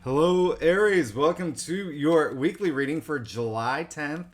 Hello, Aries. Welcome to your weekly reading for July 10th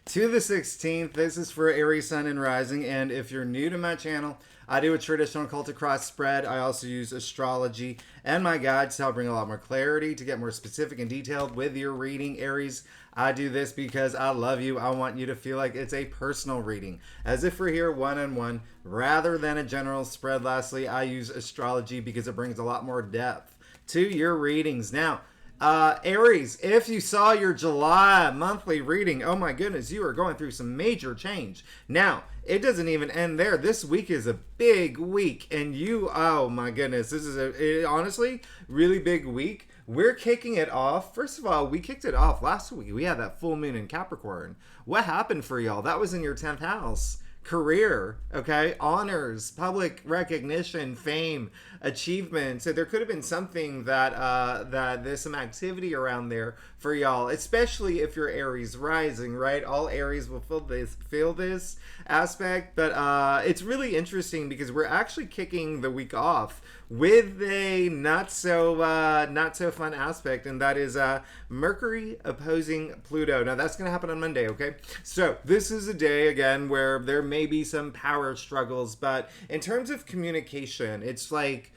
to the 16th. This is for Aries Sun and Rising. And if you're new to my channel, I do a traditional cultic cross spread. I also use astrology and my guides to help bring a lot more clarity, to get more specific and detailed with your reading, Aries. I do this because I love you. I want you to feel like it's a personal reading, as if we're here one-on-one rather than a general spread. Lastly, I use astrology because it brings a lot more depth to your readings. Now, Aries, if you saw your July monthly reading, oh my goodness, you are going through some major change. Now, it doesn't even end there. This week is a big week, and oh my goodness, this is honestly really big week. We're kicking it off. First of all, we kicked it off last week. We had that full moon in Capricorn. What happened for y'all? That was in your 10th house. Career, okay, honors, public recognition, fame, achievement. So there could have been something that there's some activity around there for y'all, especially if you're Aries rising, right? All Aries will feel this aspect, but it's really interesting because we're actually kicking the week off with a not so fun aspect, and that is Mercury opposing Pluto. Now that's going to happen on Monday, okay? So this is a day again where there may be some power struggles, but in terms of communication, it's like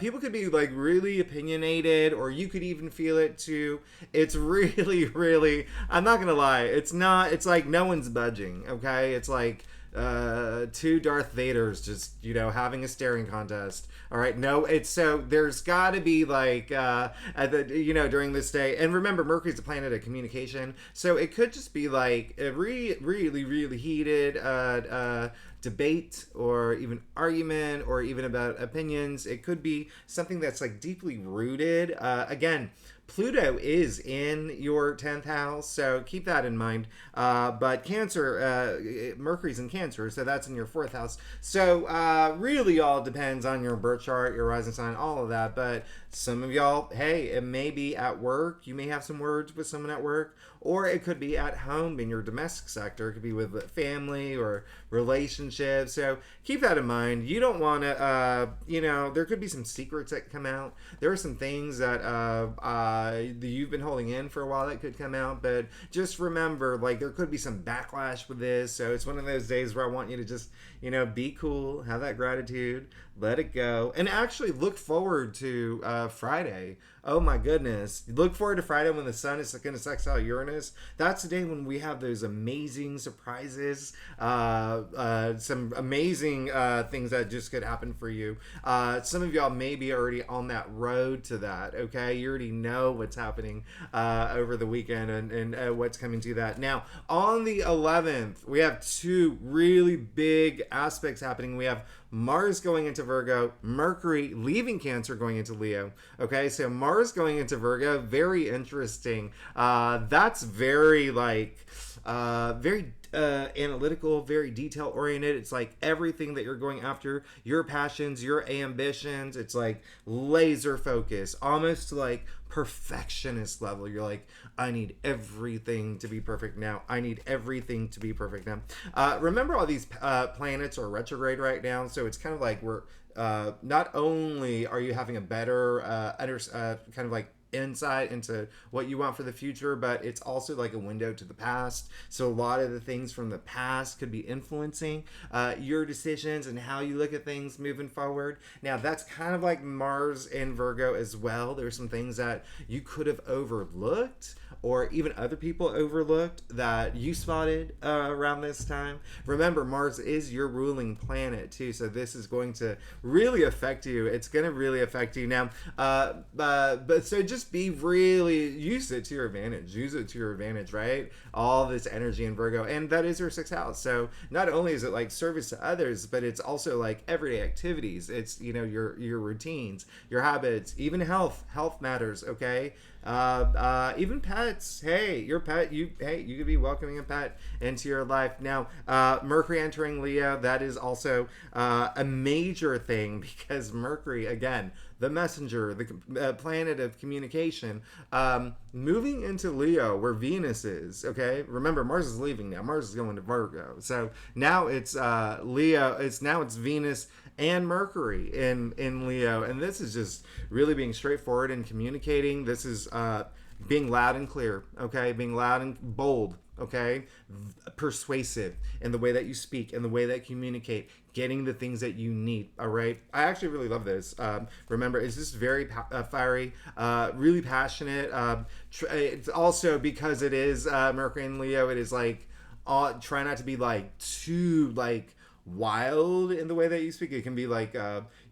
people could be like really opinionated, or you could even feel it too. It's really, really, I'm not gonna lie, it's like no one's budging, okay? It's like two Darth Vaders just, having a staring contest. All right, no, it's so there's got to be like during this day, and remember, Mercury's the planet of communication, so it could just be like a really heated debate, or even argument, or even about opinions. It could be something that's like deeply rooted. Again, Pluto is in your 10th house, so keep that in mind. But Cancer, Mercury's in Cancer, so that's in your 4th house. So really all depends on your birth chart, your rising sign, all of that. But some of y'all, hey, it may be at work. You may have some words with someone at work, or it could be at home in your domestic sector. It could be with family or relationships. So keep that in mind. You don't want to, there could be some secrets that come out. There are some things that you've been holding in for a while that could come out, but just remember, like, there could be some backlash with this. So it's one of those days where I want you to just, be cool, have that gratitude, let it go, and actually look forward to Friday. Oh my goodness. Look forward to Friday when the sun is going to sextile Uranus. That's the day when we have those amazing surprises, some amazing things that just could happen for you. Some of y'all may be already on that road to that, okay? You already know what's happening over the weekend and what's coming to that. Now, on the 11th, we have two really big aspects happening. We have Mars going into Virgo, Mercury leaving Cancer going into Leo. Okay, so Mars going into Virgo, very interesting. That's very very analytical, very detail oriented. It's like everything that you're going after, your passions, your ambitions, it's like laser focus, almost like perfectionist level. You're like, I need everything to be perfect now. I need everything to be perfect now. Remember, all these planets are retrograde right now, so it's kind of like we're not only are you having a better kind of like insight into what you want for the future, but it's also like a window to the past. So a lot of the things from the past could be influencing your decisions and how you look at things moving forward. Now, that's kind of like Mars in Virgo as well. There's some things that you could have overlooked, or even other people overlooked, that you spotted around this time. Remember, Mars is your ruling planet too, so this is going to really affect you. It's going to really affect you. Now, but so just use it to your advantage. Use it to your advantage, right? All this energy in Virgo, and that is your 6th house. So not only is it like service to others, but it's also like everyday activities. It's, your routines, your habits, even health. Health matters, okay? Even pets. Hey, your pet, you could be welcoming a pet into your life. Now, Mercury entering Leo, that is also a major thing, because Mercury, again, the messenger, the planet of communication, moving into Leo, where Venus is. Okay, remember, Mars is leaving now. Mars is going to Virgo, so now it's Leo. It's Venus and Mercury in Leo. And this is just really being straightforward and communicating. This is being loud and clear, okay? Being loud and bold, okay? Persuasive in the way that you speak, in the way that you communicate, getting the things that you need, all right? I actually really love this. Remember, it's just very fiery, really passionate. It's also because it is Mercury and Leo, it is like, try not to be like too like wild in the way that you speak. It can be like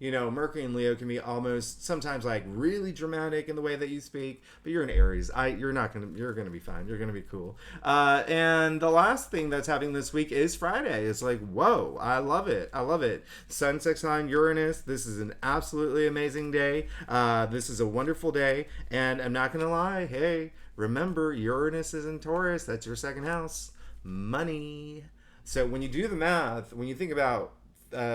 Mercury and Leo can be almost sometimes like really dramatic in the way that you speak, but you're an Aries. You're gonna be fine. You're gonna be cool. And the last thing that's happening this week is Friday. It's like, whoa, I love it. Sun sextile Uranus. This is an absolutely amazing day. This is a wonderful day, and I'm not gonna lie, hey, remember, Uranus is in Taurus. That's your second house. Money. So when you do the math, when you think about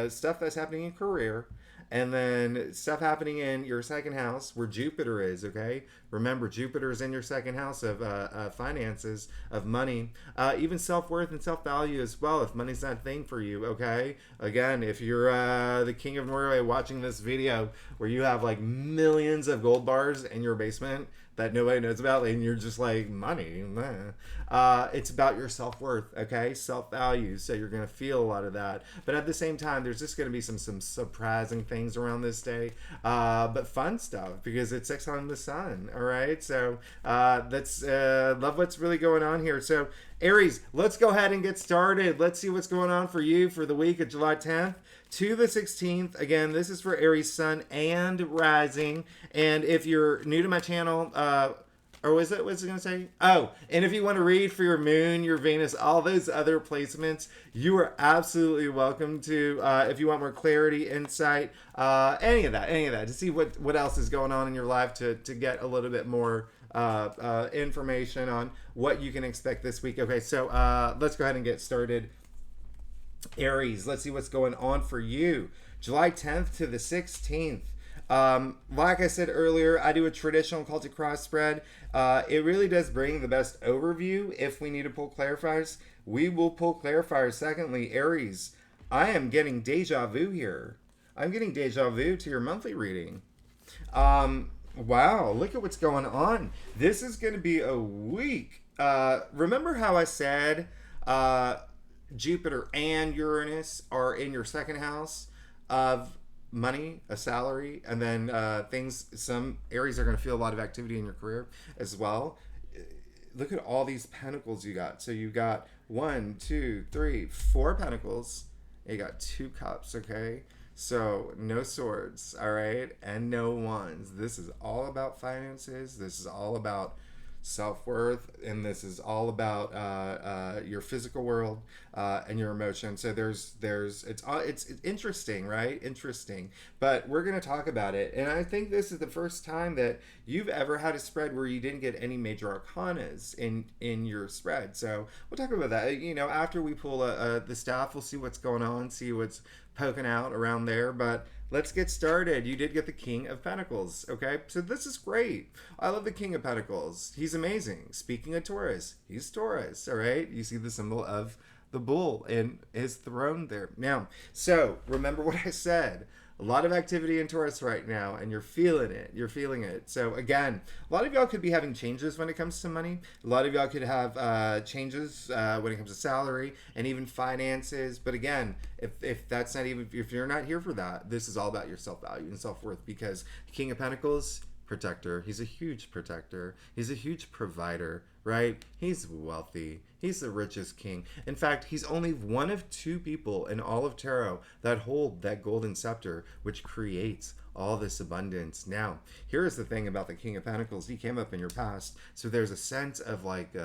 stuff that's happening in career, and then stuff happening in your second house where Jupiter is, okay? Remember, Jupiter is in your second house of finances, of money, even self-worth and self-value as well, if money's not a thing for you, okay? Again, if you're the king of Norway watching this video where you have like millions of gold bars in your basement that nobody knows about, and you're just like, money, it's about your self-worth, okay? Self-value, so you're gonna feel a lot of that. But at the same time, there's just gonna be some surprising things around this day, but fun stuff, because it's sextiling the sun, all right? So that's love what's really going on here. So Aries, let's go ahead and get started. Let's see what's going on for you for the week of July 10th to the 16th. Again, this is for Aries Sun and Rising. And if you're new to my channel, or what's it going to say? Oh, and if you want to read for your moon, your Venus, all those other placements, you are absolutely welcome to. If you want more clarity, insight, any of that, to see what else is going on in your life, to get a little bit more information on what you can expect this week. Okay, so let's go ahead and get started. Aries, let's see what's going on for you. July 10th to the 16th. Like I said earlier, I do a traditional cultic cross spread. It really does bring the best overview. If we need to pull clarifiers, we will pull clarifiers. Secondly, Aries, I am getting deja vu here. I'm getting deja vu to your monthly reading. Wow, look at what's going on. This is going to be a week. Remember how I said Jupiter and Uranus are in your second house of money, a salary, and then some Aries are going to feel a lot of activity in your career as well. Look at all these pentacles you got. So you got 1, 2, 3, 4 pentacles. You got 2 cups, okay? So no swords, all right? And no wands. This is all about finances. This is all about self-worth, and this is all about your physical world and your emotions. So it's interesting, right? Interesting. But we're going to talk about it, and I think this is the first time that you've ever had a spread where you didn't get any major arcanas in your spread. So we'll talk about that. After we pull the staff, we'll see what's going on, see what's poking out around there. But let's get started. You did get the King of Pentacles, okay? So this is great. I love the King of Pentacles. He's amazing. Speaking of Taurus, he's Taurus, all right? You see the symbol of the bull in his throne there. Now, so remember what I said. A lot of activity in Taurus right now, and you're feeling it. You're feeling it. So again, a lot of y'all could be having changes when it comes to money. A lot of y'all could have changes when it comes to salary and even finances. But again, if that's not even, if you're not here for that, this is all about your self-value and self-worth, because King of Pentacles, protector. He's a huge protector. He's a huge provider, right? He's wealthy. He's the richest king. In fact, he's only one of 2 people in all of tarot that hold that golden scepter, which creates all this abundance. Now, here's the thing about the King of Pentacles. He came up in your past, so there's a sense of like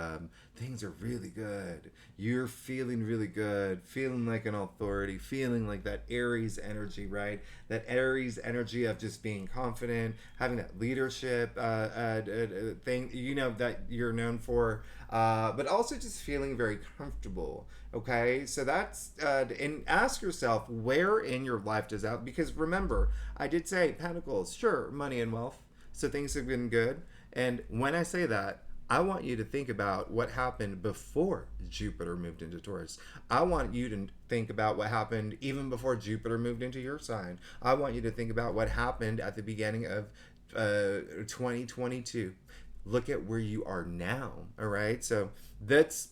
things are really good. You're feeling really good, feeling like an authority, feeling like that Aries energy, right? That Aries energy of just being confident, having that leadership thing, that you're known for, but also just feeling very comfortable. Okay, so that's and ask yourself, where in your life does that, because remember, I did say Pentacles, sure, money and wealth, so things have been good. And when I say that, I want you to think about what happened before Jupiter moved into Taurus. I want you to think about what happened even before Jupiter moved into your sign. I want you to think about what happened at the beginning of 2022. Look at where you are now. All right. So that's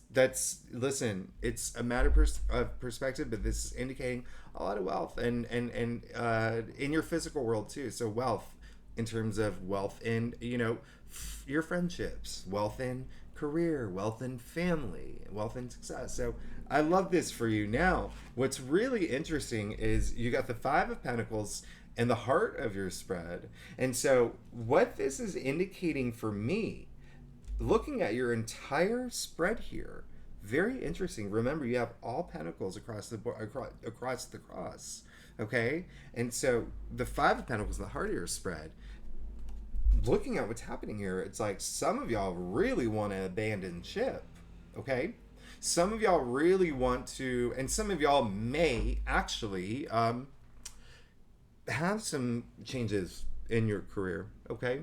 listen. It's a matter of perspective, but this is indicating a lot of wealth and in your physical world too. So wealth in terms of wealth in your friendships, wealth in career, wealth in family, wealth in success. So I love this for you. Now, what's really interesting is you got the Five of Pentacles in the heart of your spread. And so what this is indicating for me, looking at your entire spread here, very interesting. Remember, you have all pentacles across the across the cross. Okay? And so the Five of Pentacles in the heart of your spread, looking at what's happening here, it's like some of y'all really want to abandon ship. Okay? Some of y'all really want to, and some of y'all may actually have some changes in your career. Okay,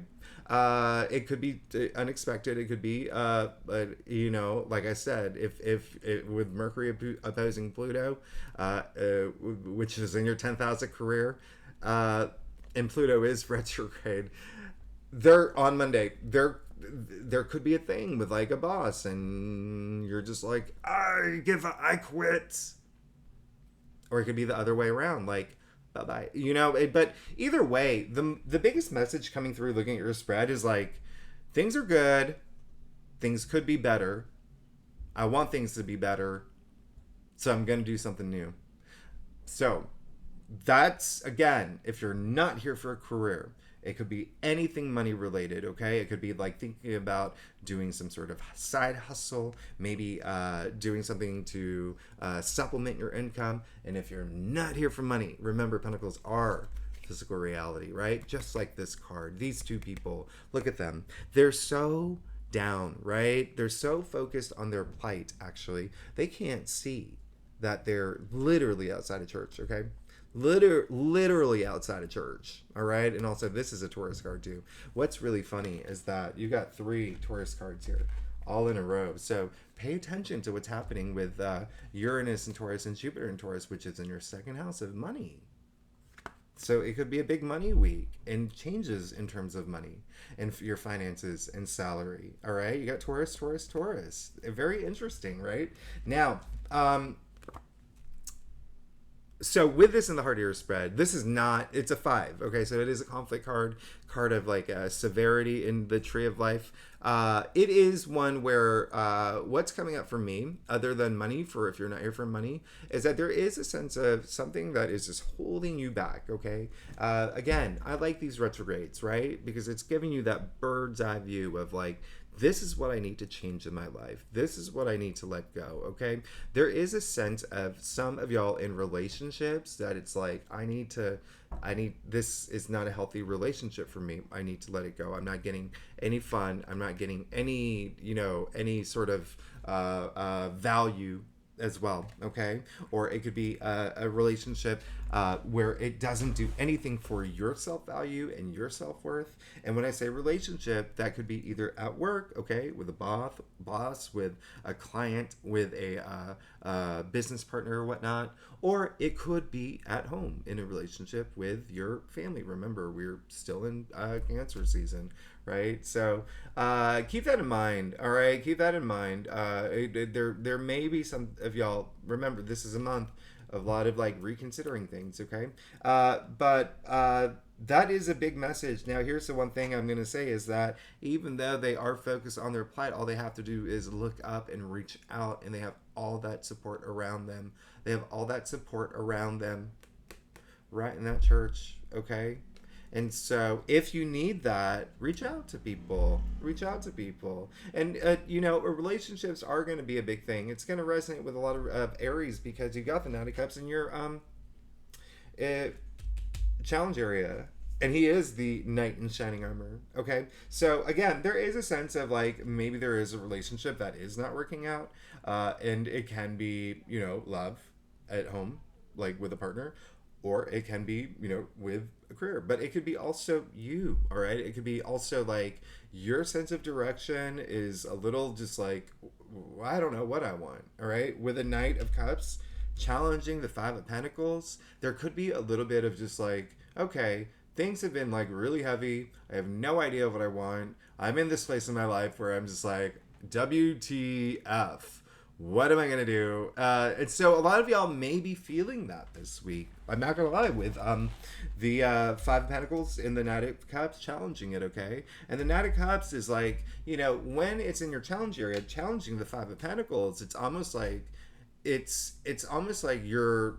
it could be unexpected. It could be like I said, if with Mercury opposing Pluto, which is in your 10th house of career, and Pluto is retrograde, they're on Monday, there could be a thing with like a boss and you're just like, I quit. Or it could be the other way around, like, bye-bye. But either way, the biggest message coming through looking at your spread is like, things are good, things could be better, I want things to be better, so I'm going to do something new. So that's, again, if you're not here for a career, it could be anything money related, okay? It could be like thinking about doing some sort of side hustle, maybe doing something to supplement your income. And if you're not here for money, remember, pentacles are physical reality, right? Just like this card. These two people, look at them. They're so down, right? They're so focused on their plight, actually. They can't see that they're literally outside of church, okay? Literally outside of church. All right. And also, this is a Taurus card too. What's really funny is that you got 3 Taurus cards here all in a row. So pay attention to what's happening with Uranus and Taurus and Jupiter and Taurus, which is in your 2nd house of money. So it could be a big money week and changes in terms of money and your finances and salary. All right. You got Taurus, Taurus, Taurus. Very interesting, right? Now, so with this in the heart of your spread, this is not, it's a 5. Okay, so it is a conflict card of like severity in the tree of life. It is one where what's coming up for me, other than money, for if you're not here for money, is that there is a sense of something that is just holding you back. Okay, again, I like these retrogrades, right? Because it's giving you that bird's eye view of like, this is what I need to change in my life. This is what I need to let go, okay? There is a sense of some of y'all in relationships that it's like, this is not a healthy relationship for me. I need to let it go. I'm not getting any fun. I'm not getting any, any sort of value as well, okay? Or it could be a relationship where it doesn't do anything for your self-value and your self-worth. And when I say relationship, that could be either at work, okay, with a boss, with a client, with a business partner or whatnot, or it could be at home in a relationship with your family. Remember, we're still in Cancer season, right? So keep that in mind. All right, keep that in mind. There may be some of y'all. Remember, this is a month of a lot of like reconsidering things. Okay, but that is a big message. Now, here's the one thing I'm going to say is that even though they are focused on their plight, all they have to do is look up and reach out, and they have all that support around them. They have all that support around them, right in that church. Okay. And so if you need that, reach out to people. And, relationships are going to be a big thing. It's going to resonate with a lot of Aries because you got the Knight of Cups in your challenge area. And he is the knight in shining armor. Okay. So again, there is a sense of like, maybe there is a relationship that is not working out. And it can be, love at home, like with a partner. or it can be, with a career, but it could be also you. All right, it could be also like your sense of direction is a little just like, I don't know what I want. All right, with a Knight of Cups challenging the Five of Pentacles, there could be a little bit of just like, okay, things have been like really heavy, I have no idea what I want, I'm in this place in my life where I'm just like, WTF, what am I gonna do? And so a lot of y'all may be feeling that this week. I'm not gonna lie, with the Five of Pentacles in the Knight of Cups challenging it, okay? And the Knight of Cups is like, when it's in your challenge area, challenging the Five of Pentacles, it's almost like it's almost like you're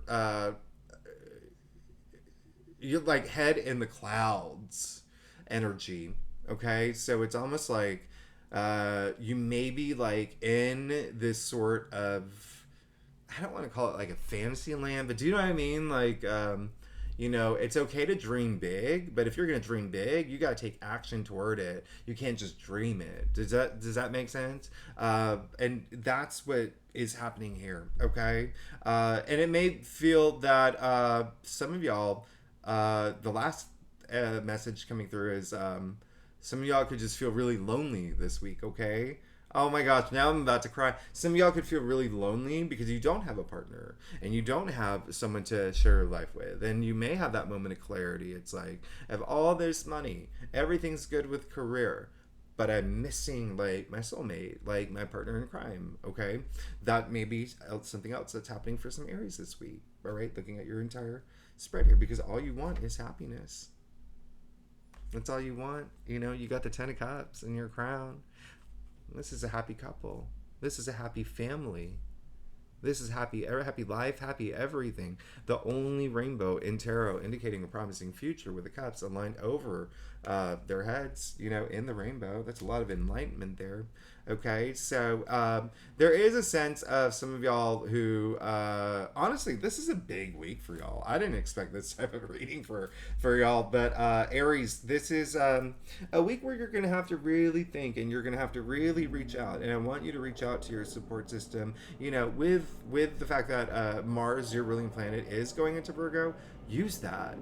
like head in the clouds energy, okay? So it's almost like you may be like in this sort of, I don't want to call it like a fantasy land, but do you know what I mean? Like, it's okay to dream big, but if you're gonna dream big, you gotta take action toward it. You can't just dream it. Does that make sense? And that's what is happening here. Okay, and it may feel that some of y'all, the last message coming through is some of y'all could just feel really lonely this week. Okay, oh my gosh, now I'm about to cry. Some of y'all could feel really lonely because you don't have a partner and you don't have someone to share your life with. And you may have that moment of clarity. It's like, I have all this money, everything's good with career, but I'm missing like my soulmate, like my partner in crime. Okay, that may be something else that's happening for some Aries this week. All right, looking at your entire spread here, because all you want is happiness. That's all you want. You got the Ten of Cups in your crown. This is a happy couple. This is a happy family. This is happy life, happy everything. The only rainbow in tarot indicating a promising future with the cups aligned over their heads, in the rainbow. That's a lot of enlightenment there. Okay, so there is a sense of some of y'all who, honestly, this is a big week for y'all. I didn't expect this type of reading for y'all, but Aries, this is a week where you're going to have to really think and you're going to have to really reach out. And I want you to reach out to your support system, with the fact that Mars, your ruling planet, is going into Virgo. Use that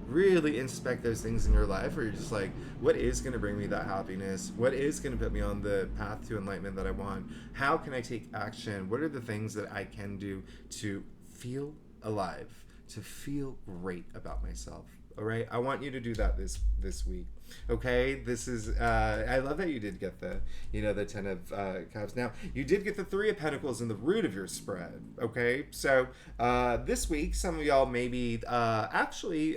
really inspect those things in your life where you're just like, what is going to bring me that happiness? What is going to put me on the path to enlightenment that I want? How can I take action? What are the things that I can do to feel alive, to feel great about myself? All right, I want you to do that this week. Okay, this is I love that you did get the the Ten of Cups. Now you did get the Three of Pentacles in the root of your spread. Okay, so this week some of y'all may be actually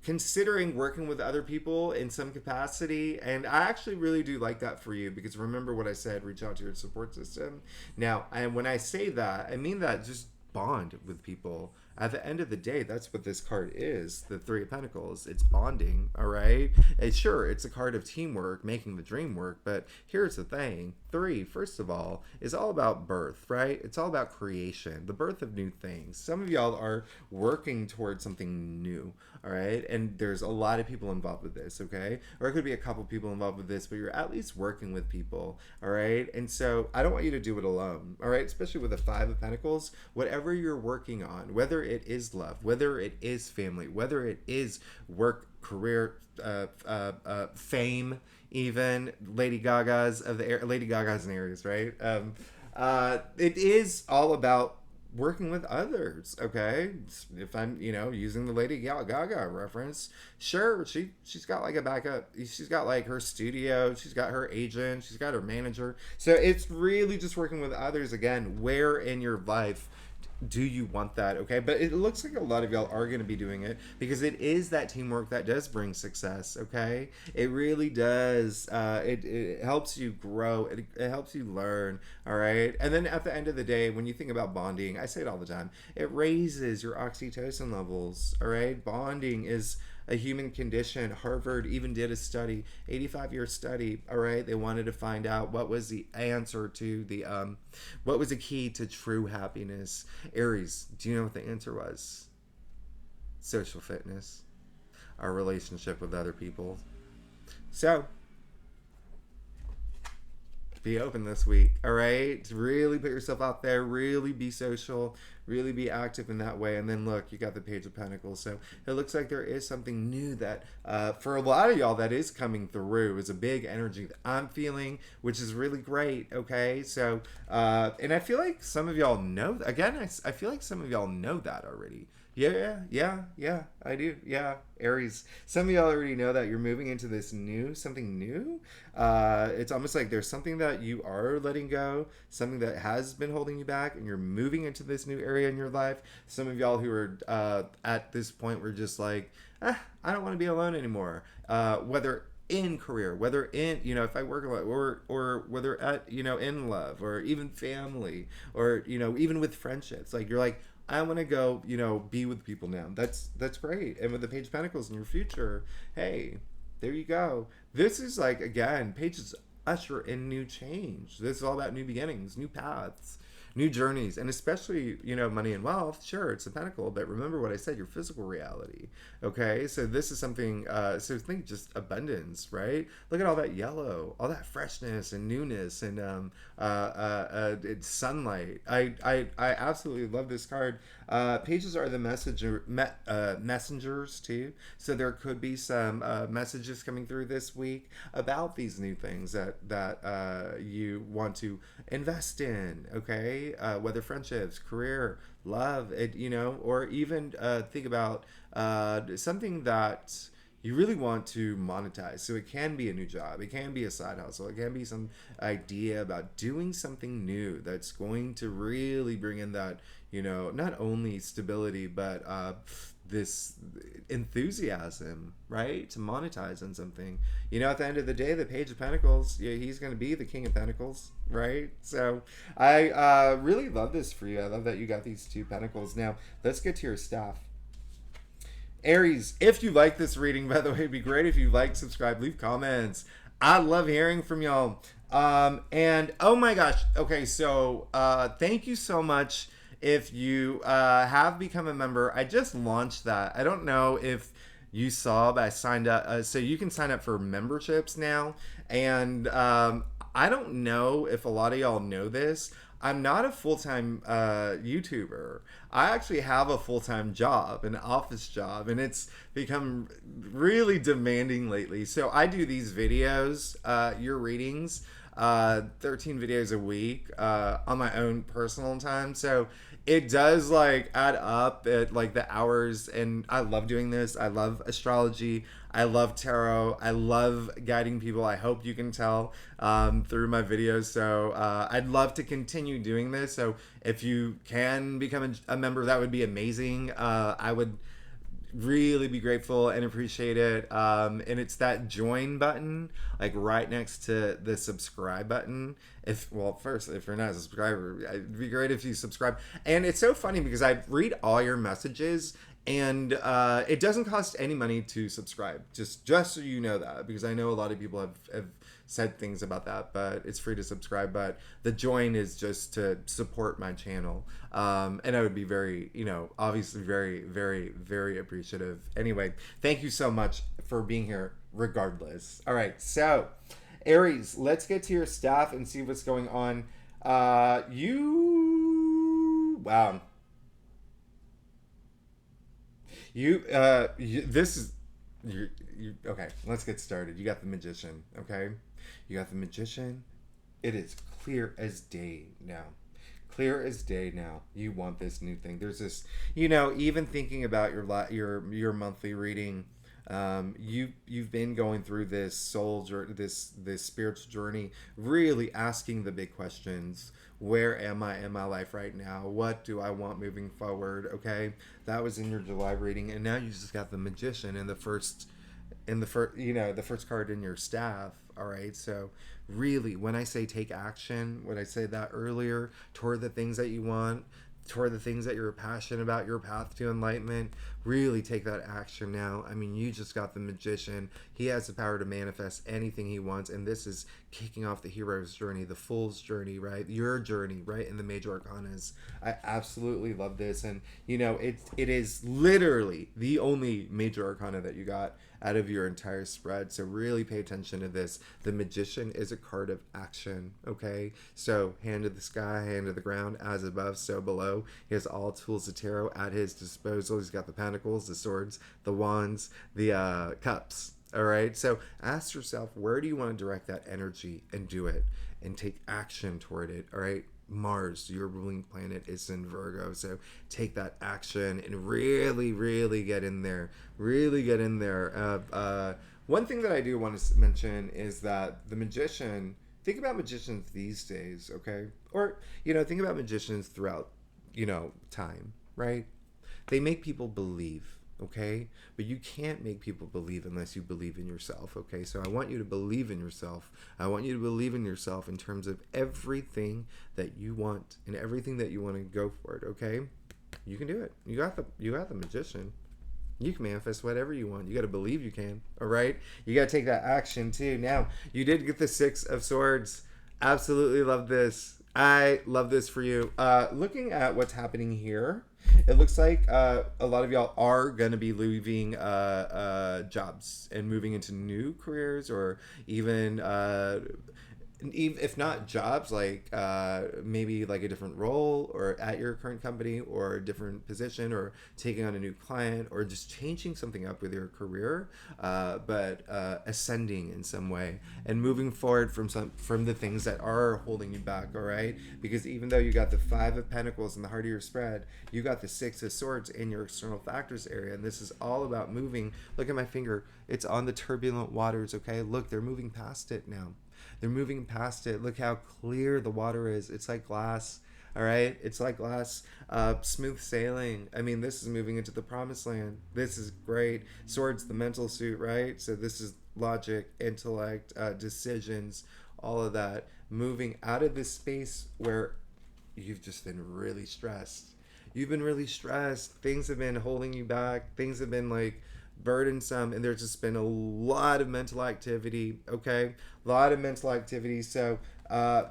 considering working with other people in some capacity, and I actually really do like that for you, because remember what I said, reach out to your support system. Now, and when I say that, I mean that just bond with people. At the end of the day, that's what this card is, the Three of Pentacles. It's bonding, all right? And sure, it's a card of teamwork, making the dream work, but here's the thing. Three, first of all, is all about birth, right? It's all about creation, the birth of new things. Some of y'all are working towards something new, all right? And there's a lot of people involved with this, okay? Or it could be a couple people involved with this, but you're at least working with people, all right? And so I don't want you to do it alone, all right? Especially with the Five of Pentacles, whatever you're working on, whether it is love, whether it is family, whether it is work, career, fame, even Lady Gaga's and Aries, right? It is all about working with others. Okay, if I'm using the Lady Gaga reference, sure, she's got like a backup. She's got like her studio. She's got her agent. She's got her manager. So it's really just working with others. Again, where in your life do you want that? Okay, but it looks like a lot of y'all are going to be doing it, because it is that teamwork that does bring success. Okay, it really does. It helps you grow. It helps you learn. All right, and then at the end of the day, when you think about bonding, I say it all the time, it raises your oxytocin levels. All right, bonding is a human condition. Harvard even did a study, 85-year study. All right, they wanted to find out what was the answer to the what was the key to true happiness. Aries, do you know what the answer was? Social fitness, our relationship with other people. So Be open this week, all right? Really put yourself out there, really be social, really be active in that way. And then look, you got the Page of Pentacles. So it looks like there is something new that, for a lot of y'all, that is coming through. Is a big energy that I'm feeling, which is really great, okay? So, and I feel like some of y'all know, again, I feel like some of y'all know that already. Yeah, I do. Yeah, Aries. Some of y'all already know that you're moving into this something new. It's almost like there's something that you are letting go, something that has been holding you back, and you're moving into this new area in your life. Some of y'all who are at this point were just like, I don't want to be alone anymore. Whether in career, whether in, if I work a lot, or whether at, in love, or even family, or even with friendships, like you're like, I want to go, be with people now. That's great. And with the Page of Pentacles in your future, hey, there you go. This is like, again, pages usher in new change. This is all about new beginnings, new paths, new journeys, and especially, money and wealth. Sure, it's a pentacle, but remember what I said, your physical reality. Okay, so this is something. So think just abundance, right? Look at all that yellow, all that freshness and newness, and it's sunlight. I absolutely love this card. Pages are the messengers too. So there could be some messages coming through this week about these new things that you want to invest in. Okay, whether friendships, career, love, or even think about something that you really want to monetize. So it can be a new job, it can be a side hustle, it can be some idea about doing something new that's going to really bring in that, not only stability, but this enthusiasm, right, to monetize on something. At the end of the day, the Page of Pentacles, yeah, he's going to be the King of Pentacles, right? So I really love this for you. I love that you got these two pentacles. Now let's get to your staff. Aries, if you like this reading, by the way, it'd be great if you like, subscribe, leave comments. I love hearing from y'all. And oh my gosh, okay, so thank you so much if you have become a member. I just launched that. I don't know if you saw, but I signed up. So you can sign up for memberships now. And I don't know if a lot of y'all know this. I'm not a full-time YouTuber. I actually have a full-time job, an office job, and it's become really demanding lately. So I do these videos, your readings, 13 videos a week on my own personal time. So it does like add up at like the hours, and I love doing this. I love astrology. I love tarot. I love guiding people. I hope you can tell through my videos. So I'd love to continue doing this. So if you can become a member, that would be amazing. I would really be grateful and appreciate it. And it's that join button, like right next to the subscribe button. First, if you're not a subscriber, it'd be great if you subscribe. And it's so funny because I read all your messages, and it doesn't cost any money to subscribe. Just so you know that, because I know a lot of people have said things about that, but it's free to subscribe. But the join is just to support my channel, and I would be very, obviously very, very, very appreciative. Anyway, thank you so much for being here regardless. All right, so Aries, let's get to your staff and see what's going on. Wow. This is okay. Let's get started. You got the Magician, okay? You got the Magician. It is clear as day now. Clear as day now. You want this new thing. There's this, even thinking about your monthly reading. You've been going through this soul journey, this spiritual journey, really asking the big questions. Where am I in my life right now? What do I want moving forward? Okay, that was in your July reading, and now you just got the Magician in the first, the first card in your staff. All right, so really, when I say take action, when I say that earlier, toward the things that you want, toward the things that you're passionate about, your path to enlightenment, really take that action now. I mean, you just got the Magician. He has the power to manifest anything he wants, and this is kicking off the hero's journey, the fool's journey, right? Your journey, right? In the major arcanas. I absolutely love this, and it is literally the only major arcana that you got out of your entire spread. So really pay attention to this. The Magician is a card of action, okay? So hand to the sky, hand to the ground, as above, so below. He has all tools of tarot at his disposal. He's got the pentacles, the swords, the wands, the cups. All right. So ask yourself, where do you want to direct that energy, and do it and take action toward it. All right. Mars, your ruling planet, is in Virgo. So take that action and really, really get in there. Really get in there. One thing that I do want to mention is that the Magician, think about magicians these days, okay? Or, think about magicians throughout, time, right? They make people believe. Okay, but you can't make people believe unless you believe in yourself. Okay, so I want you to believe in yourself. I want you to believe in yourself in terms of everything that you want and everything that you want to go for it. Okay, you can do it. You got the Magician. You can manifest whatever you want. You got to believe you can. All right, you got to take that action too. Now, you did get the Six of Swords. Absolutely love this. I love this for you. Looking at what's happening here, it looks like a lot of y'all are going to be leaving jobs and moving into new careers, or even if not jobs, like maybe like a different role or at your current company, or a different position, or taking on a new client, or just changing something up with your career, but ascending in some way and moving forward from the things that are holding you back. All right, because even though you got the Five of Pentacles in the heart of your spread, you got the Six of Swords in your external factors area, and this is all about moving. Look at my finger, it's on the turbulent waters. Okay, look, they're moving past it now. They're moving past it. Look how clear the water is. It's like glass. All right. It's like glass. Smooth sailing. I mean, this is moving into the promised land. This is great. Swords, the mental suit, right? So this is logic, intellect, decisions, all of that. Moving out of this space where you've just been really stressed. You've been really stressed. Things have been holding you back. Things have been like burdensome, and there's just been a lot of mental activity. Okay, a lot of mental activity. So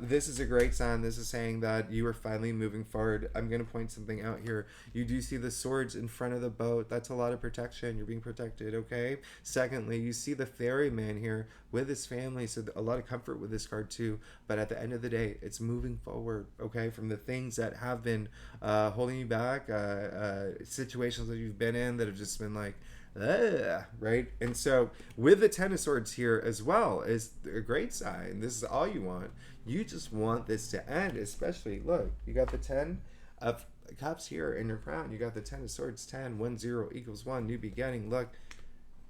this is a great sign. This is saying that you are finally moving forward. I'm going to point something out here. You do see the swords in front of the boat. That's a lot of protection. You're being protected. Okay, secondly, you see the ferryman here with his family, so a lot of comfort with this card too. But at the end of the day, it's moving forward, okay, from the things that have been holding you back, situations that you've been in that have just been like, right? And so with the Ten of Swords here as well is a great sign. This is all you want. You just want this to end, especially, look, you got the 10 of Cups here in your crown. You got the 10 of Swords, 10, 1, 0 equals 1, new beginning. Look,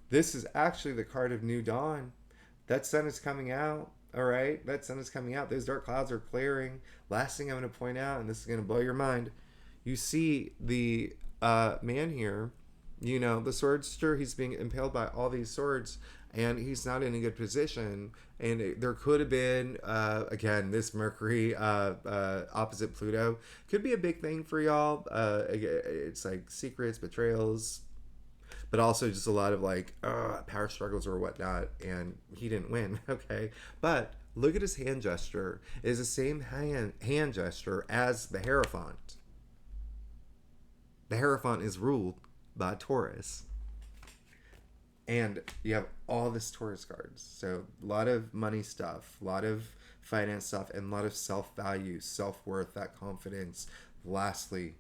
this is actually the card of new dawn. That sun is coming out. All right, that sun is coming out. Those dark clouds are clearing. Last thing I'm going to point out, and this is going to blow your mind, you see the man here, the swordster, he's being impaled by all these swords, and he's not in a good position. And there could have been, again, this Mercury opposite Pluto could be a big thing for y'all. It's like secrets, betrayals, but also just a lot of like power struggles or whatnot. And he didn't win, okay? But look at his hand gesture. It is the same hand gesture as the Hierophant. The Hierophant is ruled by Taurus, and you have all this Taurus cards, so a lot of money stuff, a lot of finance stuff, and a lot of self-value, self-worth, that confidence. Lastly,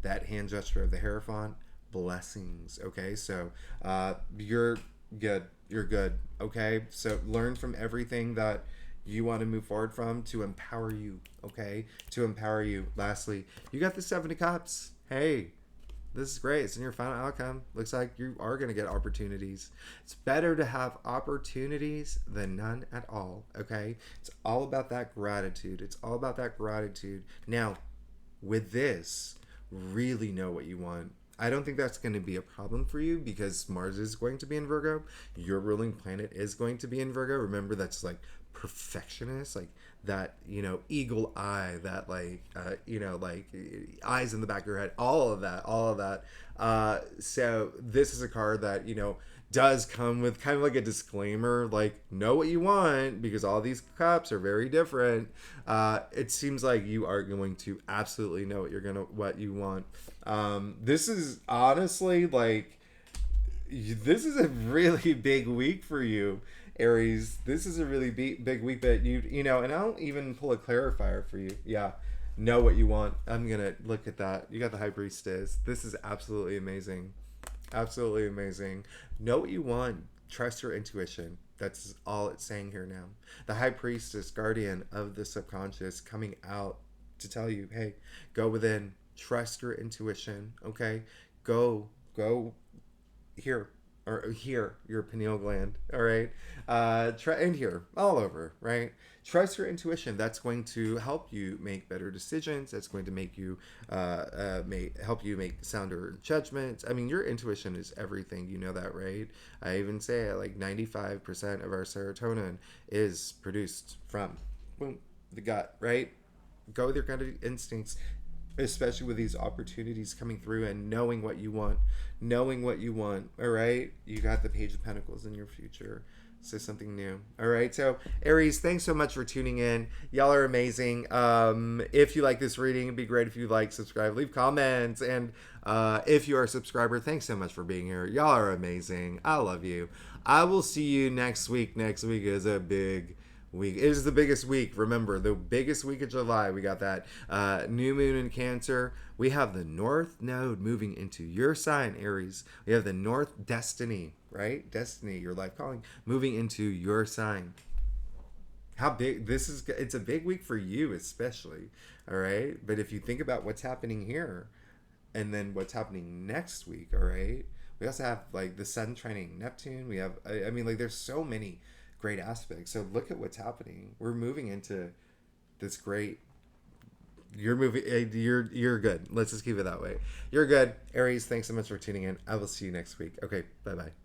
that hand gesture of the Hierophant, blessings. Okay, so you're good. Okay, so learn from everything that you want to move forward from to empower you. Okay, to empower you. Lastly, you got the Seven of Cups. Hey, this is great. It's in your final outcome. Looks like you are going to get opportunities. It's better to have opportunities than none at all, okay? It's all about that gratitude. It's all about that gratitude. Now, with this, really know what you want. I don't think that's going to be a problem for you because Mars is going to be in Virgo. Your ruling planet is going to be in Virgo. Remember, that's like perfectionist, like that, eagle eye, that like eyes in the back of your head, all of that. So this is a card that, does come with kind of like a disclaimer, like know what you want, because all these cups are very different. It seems like you are going to absolutely know what you want. This is honestly like This is a really big week for you, Aries. This is a really big week, but you know, and I'll even pull a clarifier for you. Yeah, know what you want. I'm gonna look at that. You got the High Priestess. This is absolutely amazing. Absolutely amazing. Know what you want. Trust your intuition. That's all it's saying here now. The High Priestess, guardian of the subconscious, coming out to tell you, hey, go within. Trust your intuition. Okay, go here or here your pineal gland, all right, try and here all over, right? Trust your intuition. That's going to help you make better decisions. That's going to make you help you make sounder judgments. I mean, your intuition is everything, you know that, right? I even say like 95% of our serotonin is produced from, boom, the gut, right? Go with your gut instincts, especially with these opportunities coming through and knowing what you want. All right, you got the Page of Pentacles in your future, so something new. All right, so Aries, thanks so much for tuning in. Y'all are amazing. If you like this reading, it'd be great if you like, subscribe, leave comments, and if you are a subscriber, thanks so much for being here. Y'all are amazing. I love you. I will see you next week. Next week is a big week. It is the biggest week. Remember, the biggest week of July. We got that new moon in Cancer. We have the North Node moving into your sign, Aries. We have the North Destiny, right? Destiny, your life calling, moving into your sign. How big this is? It's a big week for you, especially. All right. But if you think about what's happening here, and then what's happening next week, all right. We also have like the Sun trining Neptune. We have, I mean, like there's so many great aspects. So look at what's happening. We're moving into this great. You're moving. You're good. Let's just keep it that way. You're good, Aries. Thanks so much for tuning in. I will see you next week. Okay. Bye bye.